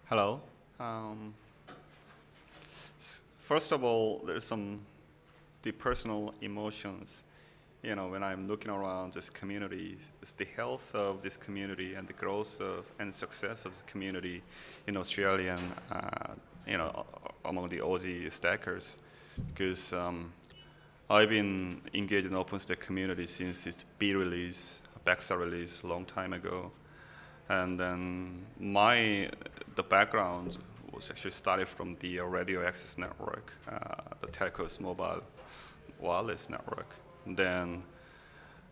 Hello. First of all, there's the personal emotions. You know, when I'm looking around this community, it's the health of this community and the growth of and success of the community in Australia and among the Aussie stackers, because I've been engaged in the OpenStack community since its B release, BEXA release, a long time ago. And then the background was actually started from the radio access network, the telco's mobile wireless network. And then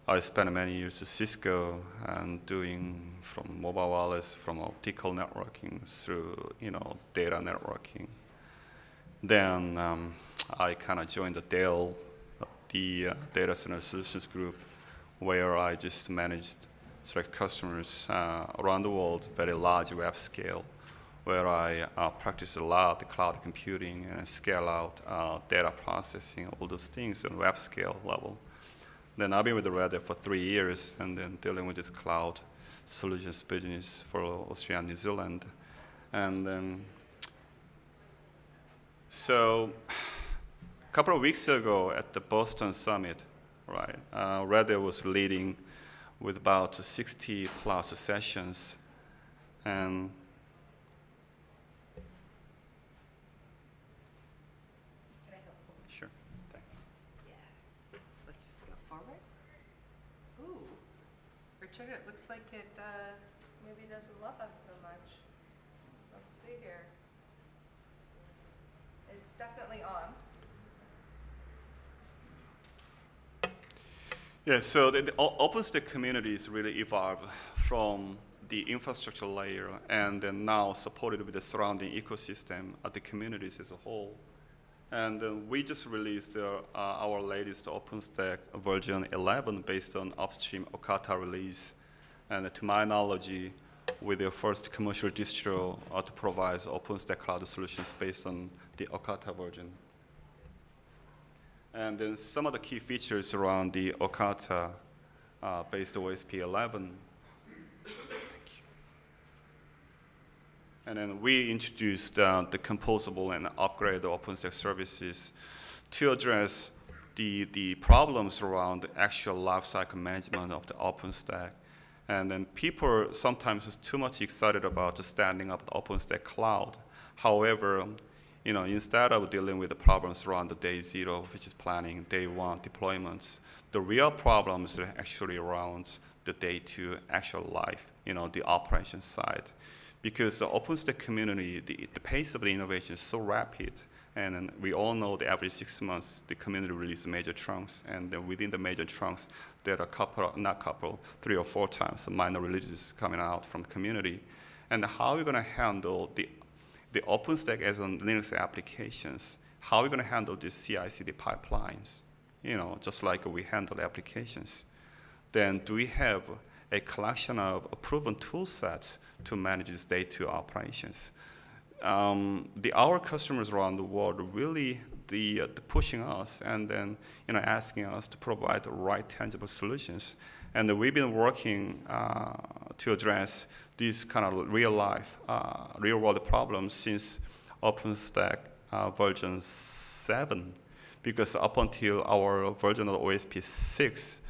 I spent many years at Cisco and doing from mobile wireless, from optical networking through data networking. Then I kind of joined the Dell, the data center solutions group, where I just managed select customers around the world, very large web scale, where I practice a lot the cloud computing and scale out data processing, all those things on web scale level. Then I've been with the Red Hat for 3 years, and then dealing with this cloud solutions business for Australia and New Zealand. And then, so a couple of weeks ago at the Boston Summit, right, Red Hat was leading with about 60 plus sessions. And sure, thanks. Yeah, let's just go forward. Ooh, Richard, it looks like it maybe doesn't love us so much. Let's see here. It's definitely on. Yeah, so the OpenStack communities really evolved from the infrastructure layer and then now supported with the surrounding ecosystem of the communities as a whole. And we just released our latest OpenStack version 11 based on upstream Okata release. And to my knowledge, with the first commercial distro to provide OpenStack cloud solutions based on the Okata version. And then some of the key features around the Okata-based OSP 11. And then we introduced the composable and upgrade the OpenStack services to address the problems around the actual lifecycle management of the OpenStack. And then people sometimes is too much excited about standing up the OpenStack cloud. However, instead of dealing with the problems around the day zero, which is planning, day one deployments, the real problems are actually around the day two actual life, the operation side. Because the OpenStack community, the pace of the innovation is so rapid, and we all know that every 6 months, the community releases major chunks, and then within the major chunks, there are 3 or 4 times minor releases coming out from the community. And how are we going to handle the OpenStack as on Linux applications? How are we going to handle these CI/CD pipelines? Just like we handle applications. Then do we have a collection of proven tool sets to manage these day-to operations? Our customers around the world are really pushing us and then asking us to provide the right tangible solutions. And we've been working to address these kind of real-world problems since OpenStack version 7. Because up until our version of OSP 6,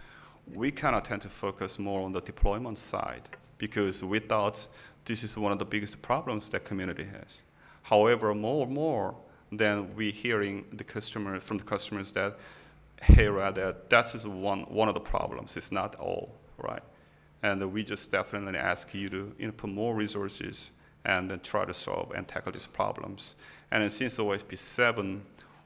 we kind of tend to focus more on the deployment side, because we thought this is one of the biggest problems that community has. However, more and more, then we're hearing from the customers that, hey, that is one of the problems. It's not all, right? And we just definitely ask you to put more resources and then try to solve and tackle these problems. And then since OSP 7,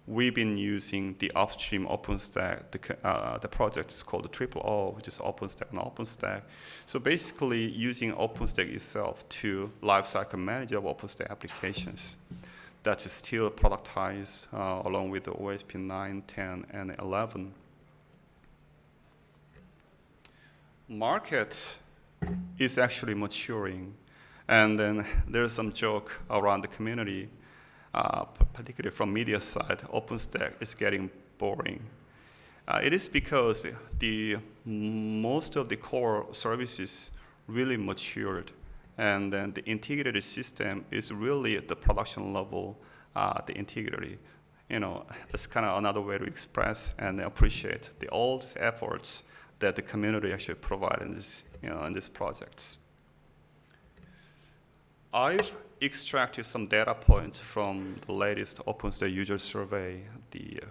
we've been using the upstream OpenStack. The project is called the Triple O, which is OpenStack and OpenStack. So basically using OpenStack itself to lifecycle manage of OpenStack applications. That is still productized along with the OSP 9, 10, and 11. Market is actually maturing. And then there's some joke around the community, particularly from media side, OpenStack is getting boring. It is because most of the core services really matured, And then the integrated system is really at the production level, the integrity. It's kind of another way to express and appreciate all these efforts that the community actually provide in this, in these projects. I've extracted some data points from the latest OpenStack user survey,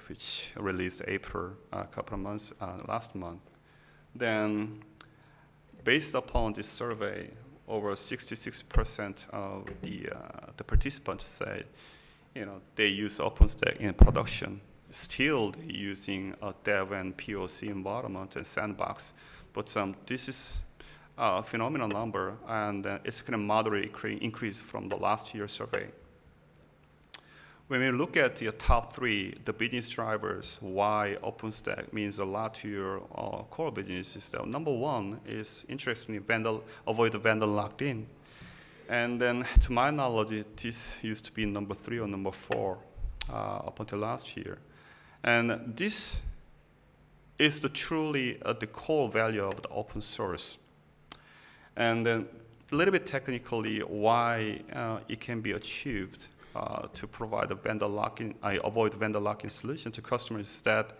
which released April a couple of months, last month. Then, based upon this survey, over 66% of the participants said, they use OpenStack in production. Still using a dev and POC environment and sandbox, but this is a phenomenal number, and it's kind of moderate increase from the last year's survey. When we look at the top 3, the business drivers, why OpenStack means a lot to your core business is that number 1 is, interestingly, avoid the vendor locked in. And then, to my knowledge, this used to be number 3 or number 4 up until last year. And this is truly the core value of the open source. And then, a little bit technically, why it can be achieved to provide a vendor lock-in, avoid vendor lock-in solution to customers is that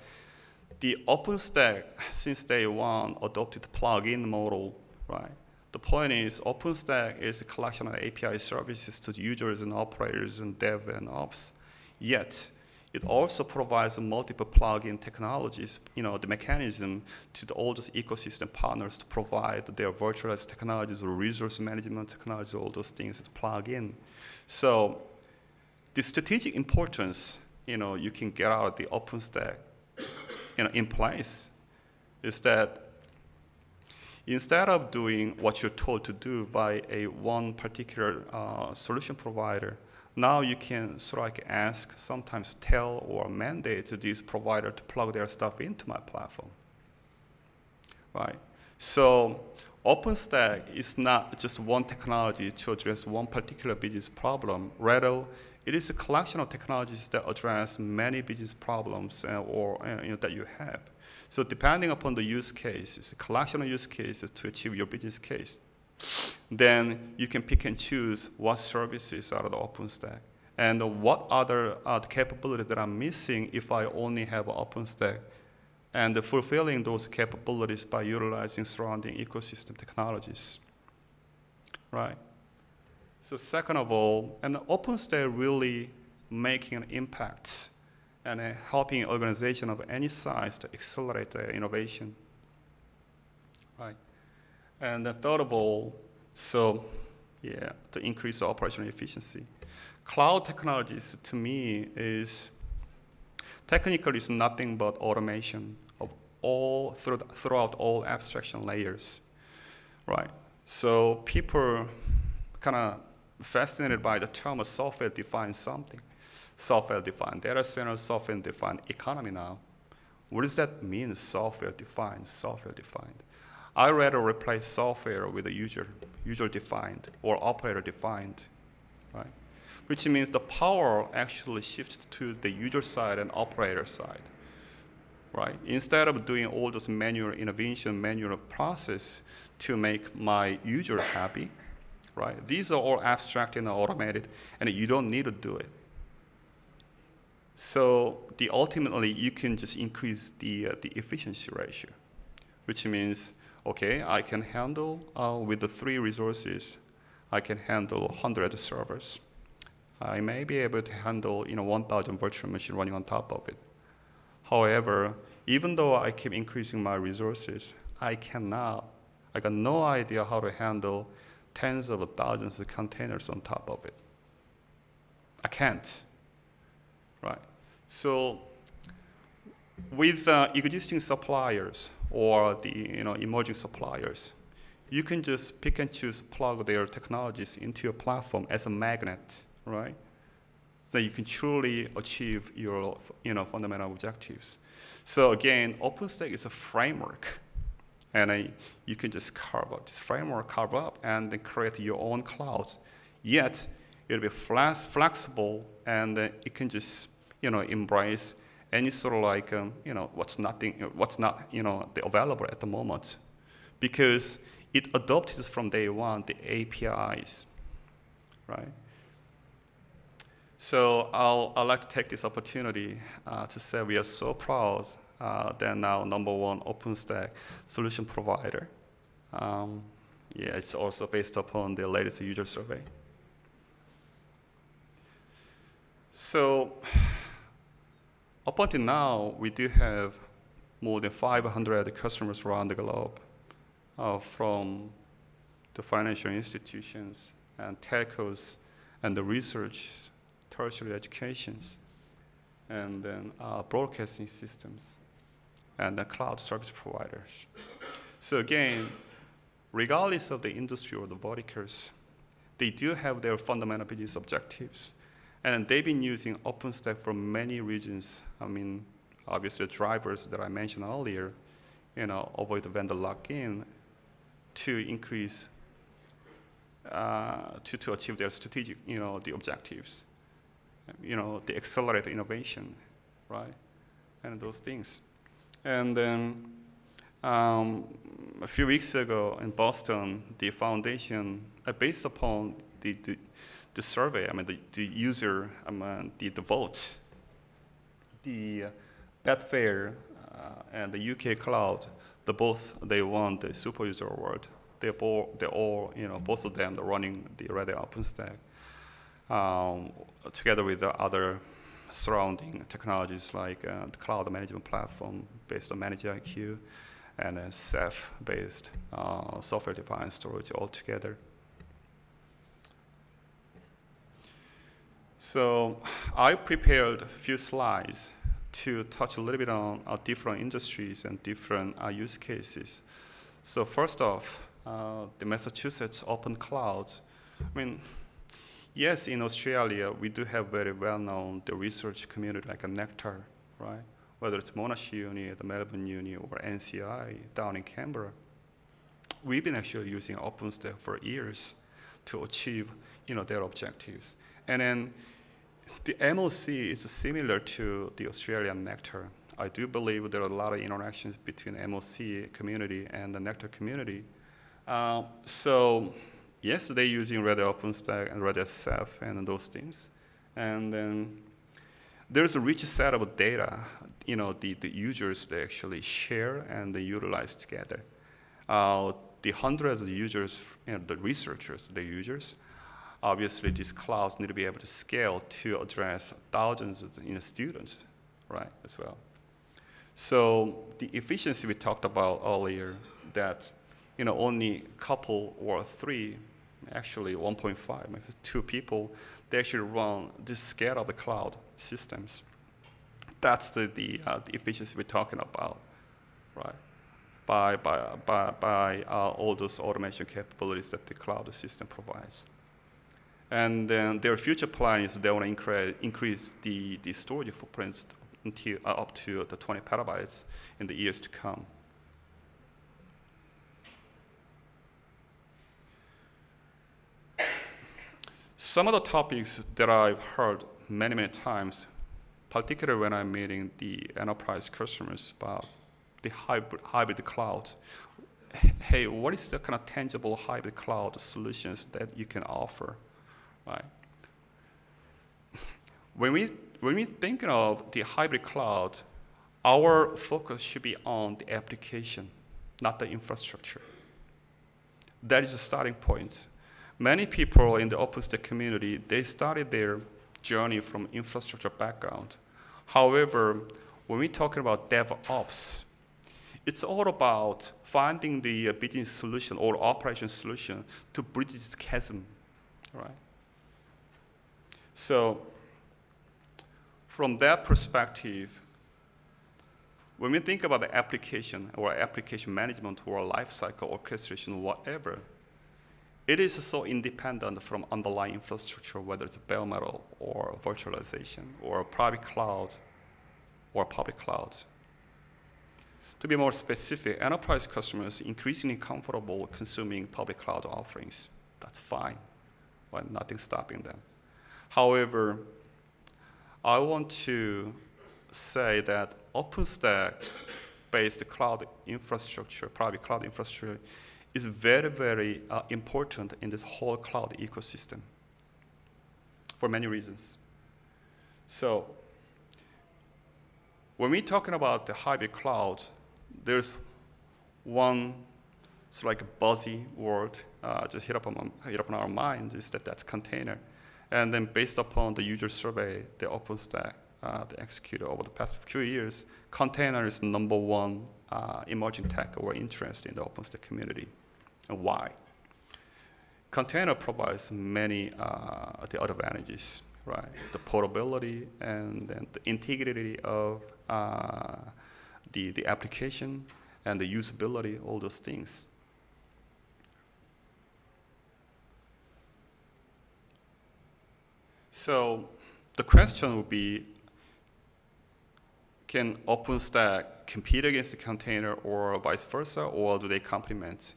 the OpenStack, since day 1, adopted the plug-in model, right? The point is, OpenStack is a collection of API services to users and operators and dev and ops. Yet, it also provides multiple plug-in technologies, the mechanism to all those ecosystem partners to provide their virtualized technologies or resource management technologies, all those things as plug-in. So the strategic importance, you can get out of the OpenStack, in place is that instead of doing what you're told to do by one particular solution provider, now you can sort of like ask, sometimes tell or mandate to this provider to plug their stuff into my platform, right? So OpenStack is not just one technology to address one particular business problem. Rather, it is a collection of technologies that address many business problems that you have. So depending upon the use case, it's a collection of use cases to achieve your business case. Then you can pick and choose what services out of the OpenStack and what other capabilities that I'm missing if I only have OpenStack, and fulfilling those capabilities by utilizing surrounding ecosystem technologies, right? So second of all, and OpenStack really making an impact and helping an organization of any size to accelerate their innovation, right? And then third of all, to increase the operational efficiency. Cloud technologies, to me, is technically is nothing but automation of throughout all abstraction layers, right? So people kind of fascinated by the term of software-defined something. Software-defined data center, software-defined economy now. What does that mean, software-defined, software-defined? I rather replace software with a user-defined or operator-defined, right? Which means the power actually shifts to the user side and operator side, right? Instead of doing all those manual intervention, manual process to make my user happy, right? These are all abstract and automated, and you don't need to do it. So ultimately, you can just increase the efficiency ratio, which means, okay, I can handle, with the 3 resources, I can handle 100 servers. I may be able to handle 1,000 virtual machines running on top of it. However, even though I keep increasing my resources, I got no idea how to handle tens of thousands of containers on top of it. I can't, right? So with existing suppliers or the emerging suppliers, you can just pick and choose, plug their technologies into your platform as a magnet, right? So you can truly achieve your fundamental objectives. So again, OpenStack is a framework, and you can just carve out this framework, carve up, and then create your own clouds. Yet it'll be flexible, and it can just embrace any sort of what's not available at the moment, because it adopted from day one the APIs, right? So I'd like to take this opportunity to say we are so proud that now #1 OpenStack solution provider. Yeah, it's also based upon the latest user survey. So up until now, we do have more than 500 customers around the globe, from the financial institutions and telcos and the research, tertiary educations, and then broadcasting systems, and the cloud service providers. So again, regardless of the industry or the verticals, they do have their fundamental business objectives. And they've been using OpenStack for many reasons. I mean, obviously the drivers that I mentioned earlier, avoid the vendor lock-in to increase, to achieve their strategic, the objectives. They accelerate the innovation, right? And those things. And then a few weeks ago in Boston, the foundation, based upon the survey, the user, the votes, the Betfair and the UK Cloud, they won the Super User Award. They're all, both of them, they're running the Red Hat OpenStack, together with the other surrounding technologies like the cloud management platform based on ManageIQ and a Ceph-based software-defined storage altogether. So I prepared a few slides to touch a little bit on different industries and different use cases. So first off, the Massachusetts Open Clouds. Yes, in Australia, we do have very well-known the research community like a Nectar, right? Whether it's Monash Uni, the Melbourne Uni, or NCI down in Canberra. We've been actually using OpenStack for years to achieve, their objectives. And then the MOC is similar to the Australian Nectar. I do believe there are a lot of interactions between MOC community and the Nectar community. So yes, they're using Red Hat OpenStack and Red Hat Ceph and those things. And then there's a rich set of data, the users, they actually share and they utilize together. The hundreds of users, the researchers, the users, obviously these clouds need to be able to scale to address thousands of students, right, as well. So the efficiency we talked about earlier, that only a couple or three, actually 1.5, maybe 2 people, they actually run this scale of the cloud systems. That's the efficiency we're talking about, right? By all those automation capabilities that the cloud system provides. And then their future plan is they want to increase the storage footprints until up to the 20 petabytes in the years to come. Some of the topics that I've heard many, many times, particularly when I'm meeting the enterprise customers about the hybrid clouds. Hey, what is the kind of tangible hybrid cloud solutions that you can offer, right? When we think of the hybrid cloud, our focus should be on the application, not the infrastructure. That is the starting point. Many people in the OpenStack community, they started their journey from infrastructure background. However, when we're talking about DevOps, it's all about finding the business solution or operation solution to bridge this chasm, right? So from that perspective, when we think about the application or application management or lifecycle orchestration, whatever, it is so independent from underlying infrastructure, whether it's bare metal or virtualization or private cloud or public clouds. To be more specific, enterprise customers increasingly comfortable consuming public cloud offerings. That's fine, but nothing stopping them. However, I want to say that OpenStack-based cloud infrastructure, private cloud infrastructure, is very, very important in this whole cloud ecosystem for many reasons. So when we're talking about the hybrid cloud, there's one sort of like a buzzy word just hit up on our minds, is that's container. And then based upon the user survey, the OpenStack they executed over the past few years, container is #1 emerging tech or interest in the OpenStack community. And why? Container provides many the other advantages, right? The portability and then the integrity of the application and the usability, all those things. So the question would be, can OpenStack compete against the container or vice versa, or do they complement?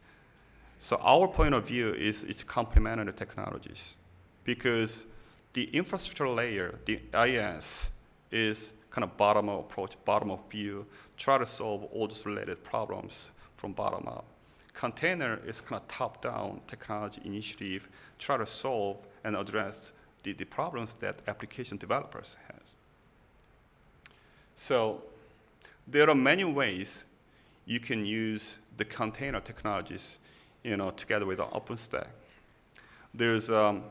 So our point of view is it's complementary technologies, because the infrastructure layer, the IaaS, is kind of bottom-up approach, bottom-up view, try to solve all those related problems from bottom up. Container is kind of top-down technology initiative, try to solve and address the problems that application developers have. So there are many ways you can use the container technologies, together with the OpenStack. There's a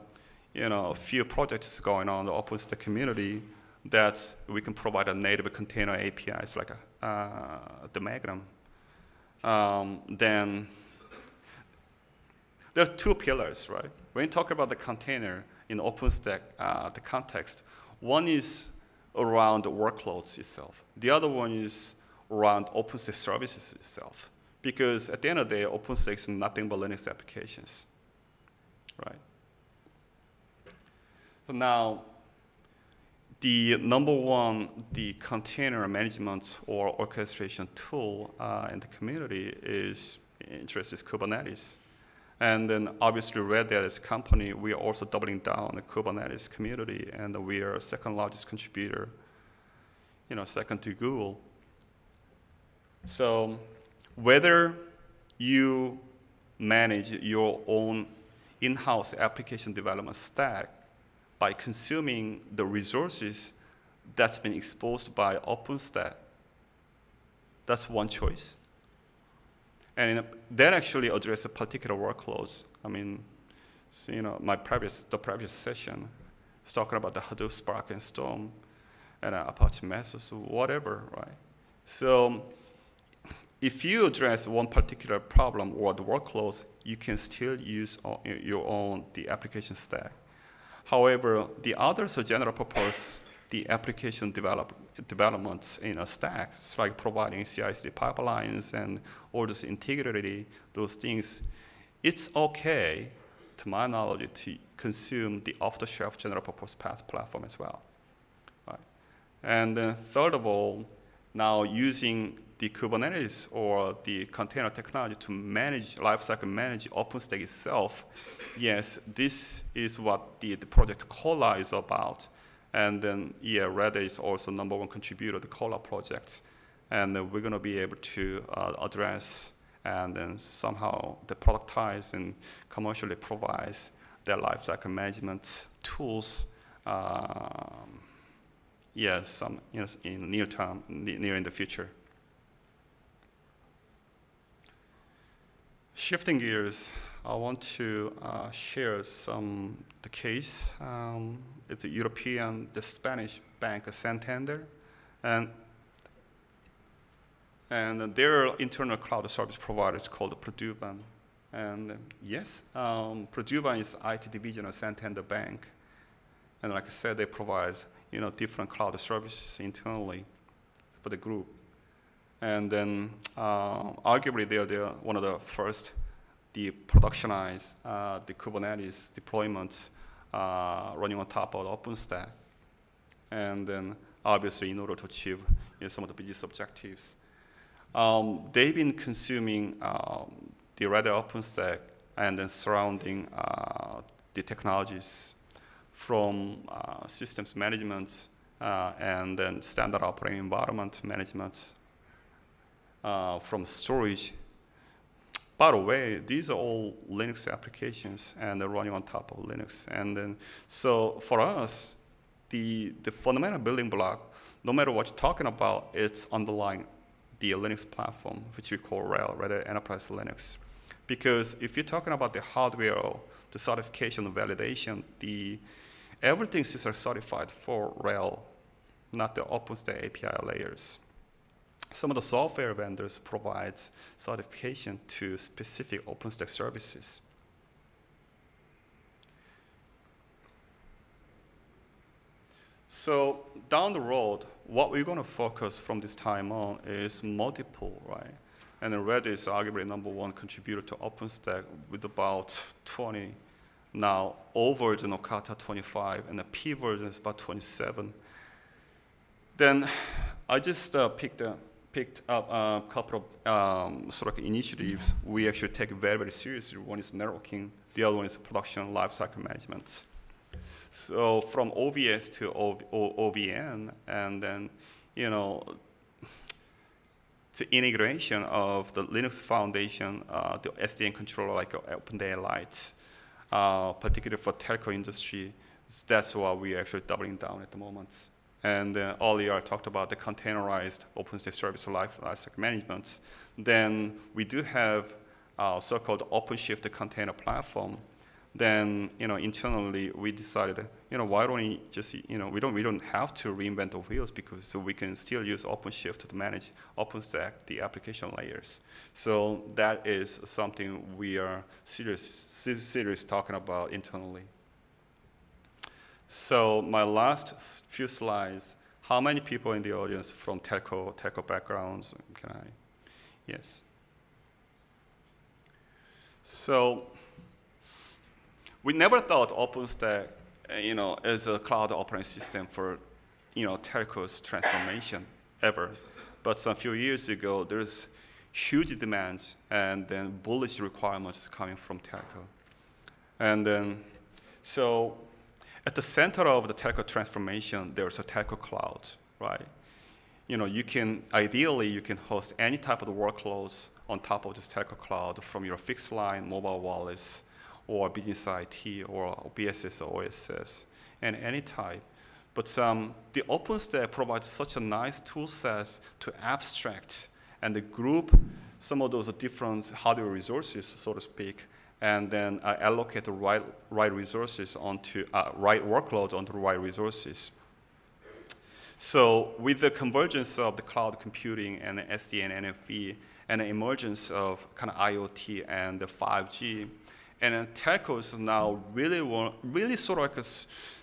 few projects going on in the OpenStack community that we can provide a native container APIs like the Magnum. Then there are two pillars, right? When you talk about the container in OpenStack, the context, one is around the workloads itself. The other one is around OpenStack services itself. Because at the end of the day, OpenStack is nothing but Linux applications, right? So now, the #1, the container management or orchestration tool in the community is Kubernetes. And then obviously Red Hat as a company, we are also doubling down on the Kubernetes community, and we are second largest contributor, second to Google. So whether you manage your own in-house application development stack by consuming the resources that's been exposed by OpenStack, that's one choice. And that actually addresses particular workloads. I mean, so, the previous session was talking about the Hadoop, Spark, and Storm, and Apache Mesos, whatever, right? So if you address one particular problem or the workloads, you can still use your own the application stack. However, the others are general purpose, the application developments in a stack. It's like providing CI/CD pipelines and all this integrity, those things. It's okay, to my knowledge, to consume the off-the-shelf general purpose PaaS platform as well. Right? And then third of all, now using the Kubernetes or the container technology to manage, lifecycle manage OpenStack itself, yes, this is what the project Cola is about. And then, yeah, Red Hat is also #1 contributor to Cola projects. And we're going to be able to address and then somehow the productize and commercially provides their lifecycle management tools. Yes, in near term, near in the future. Shifting gears, I want to share the case. It's a European, the Spanish bank, Santander, and their internal cloud service provider is called Produban. And yes, Produban is IT division of Santander Bank, and like I said, they provide different cloud services internally for the group. And then arguably they're one of the first productionize the Kubernetes deployments running on top of OpenStack. And then obviously in order to achieve some of the business objectives, they've been consuming the Red Hat OpenStack and then surrounding the technologies from systems management and then standard operating environment management, from storage, by the way, these are all Linux applications, and they're running on top of Linux. And then, so for us, the fundamental building block, no matter what you're talking about, it's underlying the Linux platform, which we call RHEL, Red Hat Enterprise Linux. Because if you're talking about the hardware, the certification, the validation, everything is certified for RHEL, not the OpenStack API layers. Some of the software vendors provide certification to specific OpenStack services. So down the road, what we're going to focus from this time on is multiple, right? And then Red is arguably #1 contributor to OpenStack with about 20. Now, O version of Kata 25, and the P version is about 27. Then I just picked up a couple of sort of initiatives we actually take very, very seriously. One is networking. The other one is production lifecycle management. So from OVS to OVN, and then, you know, the integration of the Linux Foundation, the SDN controller like OpenStack Lights, particularly for telco industry, that's what we're actually doubling down at the moment. And earlier I talked about the containerized OpenStack service lifecycle management. Then we do have so-called OpenShift container platform. Then, you know, internally we decided, you know, why don't we just, you know, we don't have to reinvent the wheels, because we can still use OpenShift to manage OpenStack, the application layers. So that is something we are serious talking about internally. So my last few slides, how many people in the audience from telco backgrounds? Can I? Yes. So we never thought OpenStack, you know, as a cloud operating system for, you know, telco's transformation ever. But some few years ago, there's huge demands and then bullish requirements coming from telco. And then, so at the center of the telco transformation, there's a telco cloud, right? You know, ideally, you can host any type of workloads on top of this telco cloud from your fixed line, mobile wallets, or business IT, or BSS or OSS, and any type. But the OpenStack provides such a nice tool set to abstract and group some of those different hardware resources, so to speak, and then allocate the right resources onto right workload onto the right resources. So with the convergence of the cloud computing and the SDN and NFV, and the emergence of kind of IoT and the 5G, and then telcos now really sort of like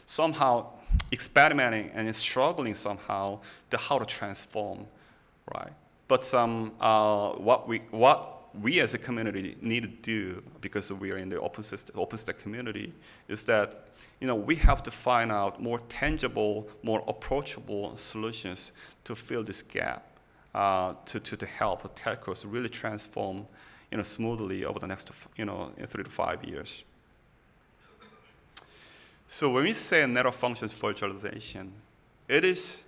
somehow experimenting and struggling somehow how to transform, right? But what we as a community need to do, because we are in the OpenStack community, is that, you know, we have to find out more tangible, more approachable solutions to fill this gap, to help telcos really transform, you know, smoothly over the next, you know, 3 to 5 years. So when we say network functions virtualization, it is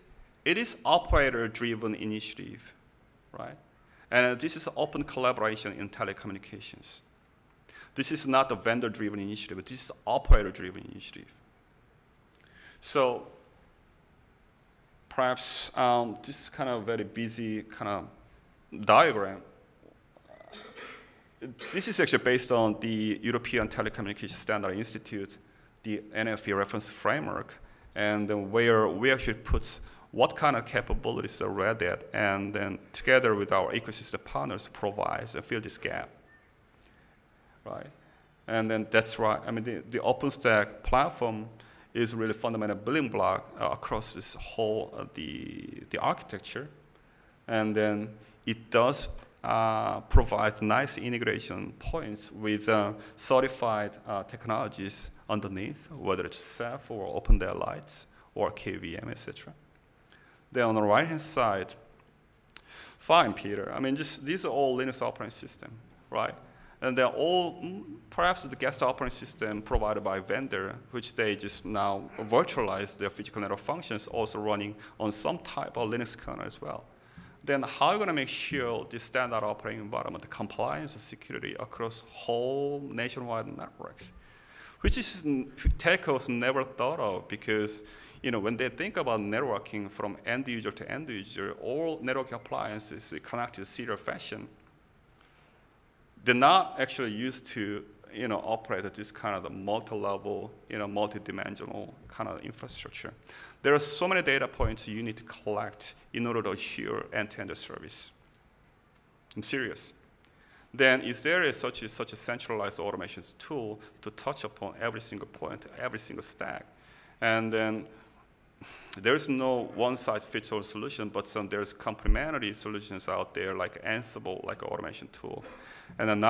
operator-driven initiative, right? And this is open collaboration in telecommunications. This is not a vendor-driven initiative, but this is operator-driven initiative. So perhaps this is kind of a very busy kind of diagram. This is actually based on the European Telecommunication Standard Institute, the NFV reference framework, and where we actually put what kind of capabilities are Red Hat, and then together with our ecosystem partners provides and fill this gap, right? And then that's right. I mean, the OpenStack platform is really fundamental building block across this whole the architecture, and then it does provide nice integration points with certified technologies underneath, whether it's Ceph or OpenStack Lights or KVM, etc. Then on the right-hand side, fine, Peter. I mean, these are all Linux operating system, right? And they're all perhaps the guest operating system provided by vendor, which they just now virtualize their physical network functions, also running on some type of Linux kernel as well. then how are you going to make sure the standard operating environment, the compliance and security across whole nationwide networks? Which is telcos never thought of, because when they think about networking from end user to end user, all networking appliances connected in serial fashion. They're not actually used to operate at this kind of multi-level, multi-dimensional kind of infrastructure. There are so many data points you need to collect in order to assure end-to-end service. I'm serious. Then is there such a centralized automation tool to touch upon every single point, every single stack? And then there's no one-size-fits-all solution, but there's complementary solutions out there like Ansible, like an automation tool. And then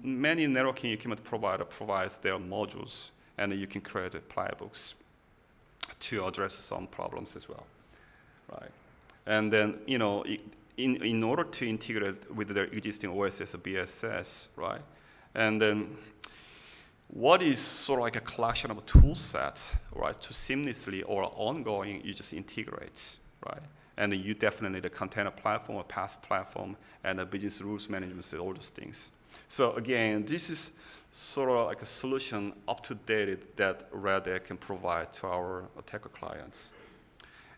many networking equipment provider provides their modules, and you can create playbooks to address some problems as well, right? And then in order to integrate with their existing OSS or BSS, right? And then what is sort of like a collection of a tool set, right, to seamlessly or ongoing, you just integrate, right? And you definitely need a container platform, a PaaS platform, and a business rules management, all those things. So again, this is sort of like a solution up to date that Red Hat can provide to our telco clients.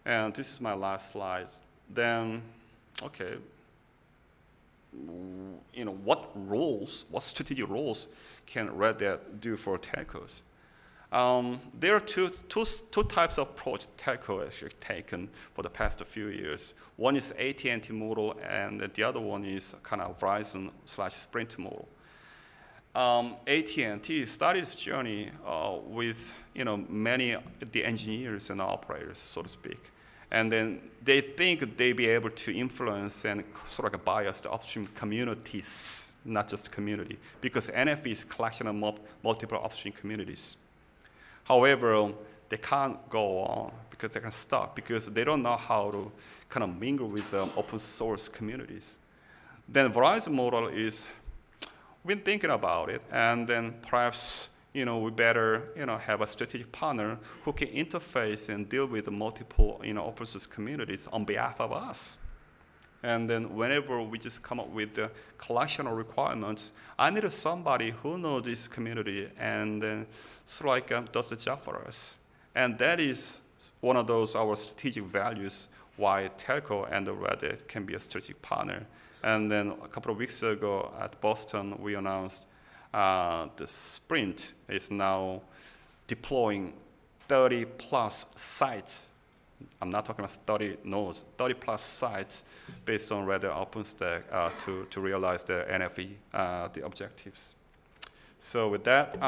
And this is my last slide. Then, okay, what strategic roles can Red Hat do for telcos? There are two types of approach telco has taken for the past few years. One is AT&T model, and the other one is kind of Verizon/Sprint model. AT&T started its journey with many of the engineers and operators, so to speak. And then they think they'll be able to influence and sort of like bias the upstream communities, not just the community, because NFV is a collection of multiple upstream communities. However, they can't go on because they can stop, because they don't know how to kind of mingle with open source communities. Then Verizon model is, we've been thinking about it, and then perhaps we better have a strategic partner who can interface and deal with the multiple open source communities on behalf of us. And then whenever we just come up with the collection of requirements, I need somebody who knows this community and then sort of like does the job for us. And that is one of those our strategic values why telco and the Red Hat can be a strategic partner. And then a couple of weeks ago at Boston, we announced the Sprint is now deploying 30+ sites. I'm not talking about 30 nodes, 30+ sites based on Red Hat OpenStack to realize the NFV, the objectives. So with that,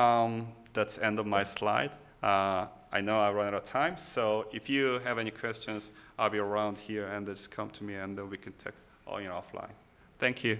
that's the end of my slide. I know I ran out of time, so if you have any questions, I'll be around here, and just come to me, and then we can take all offline. Thank you.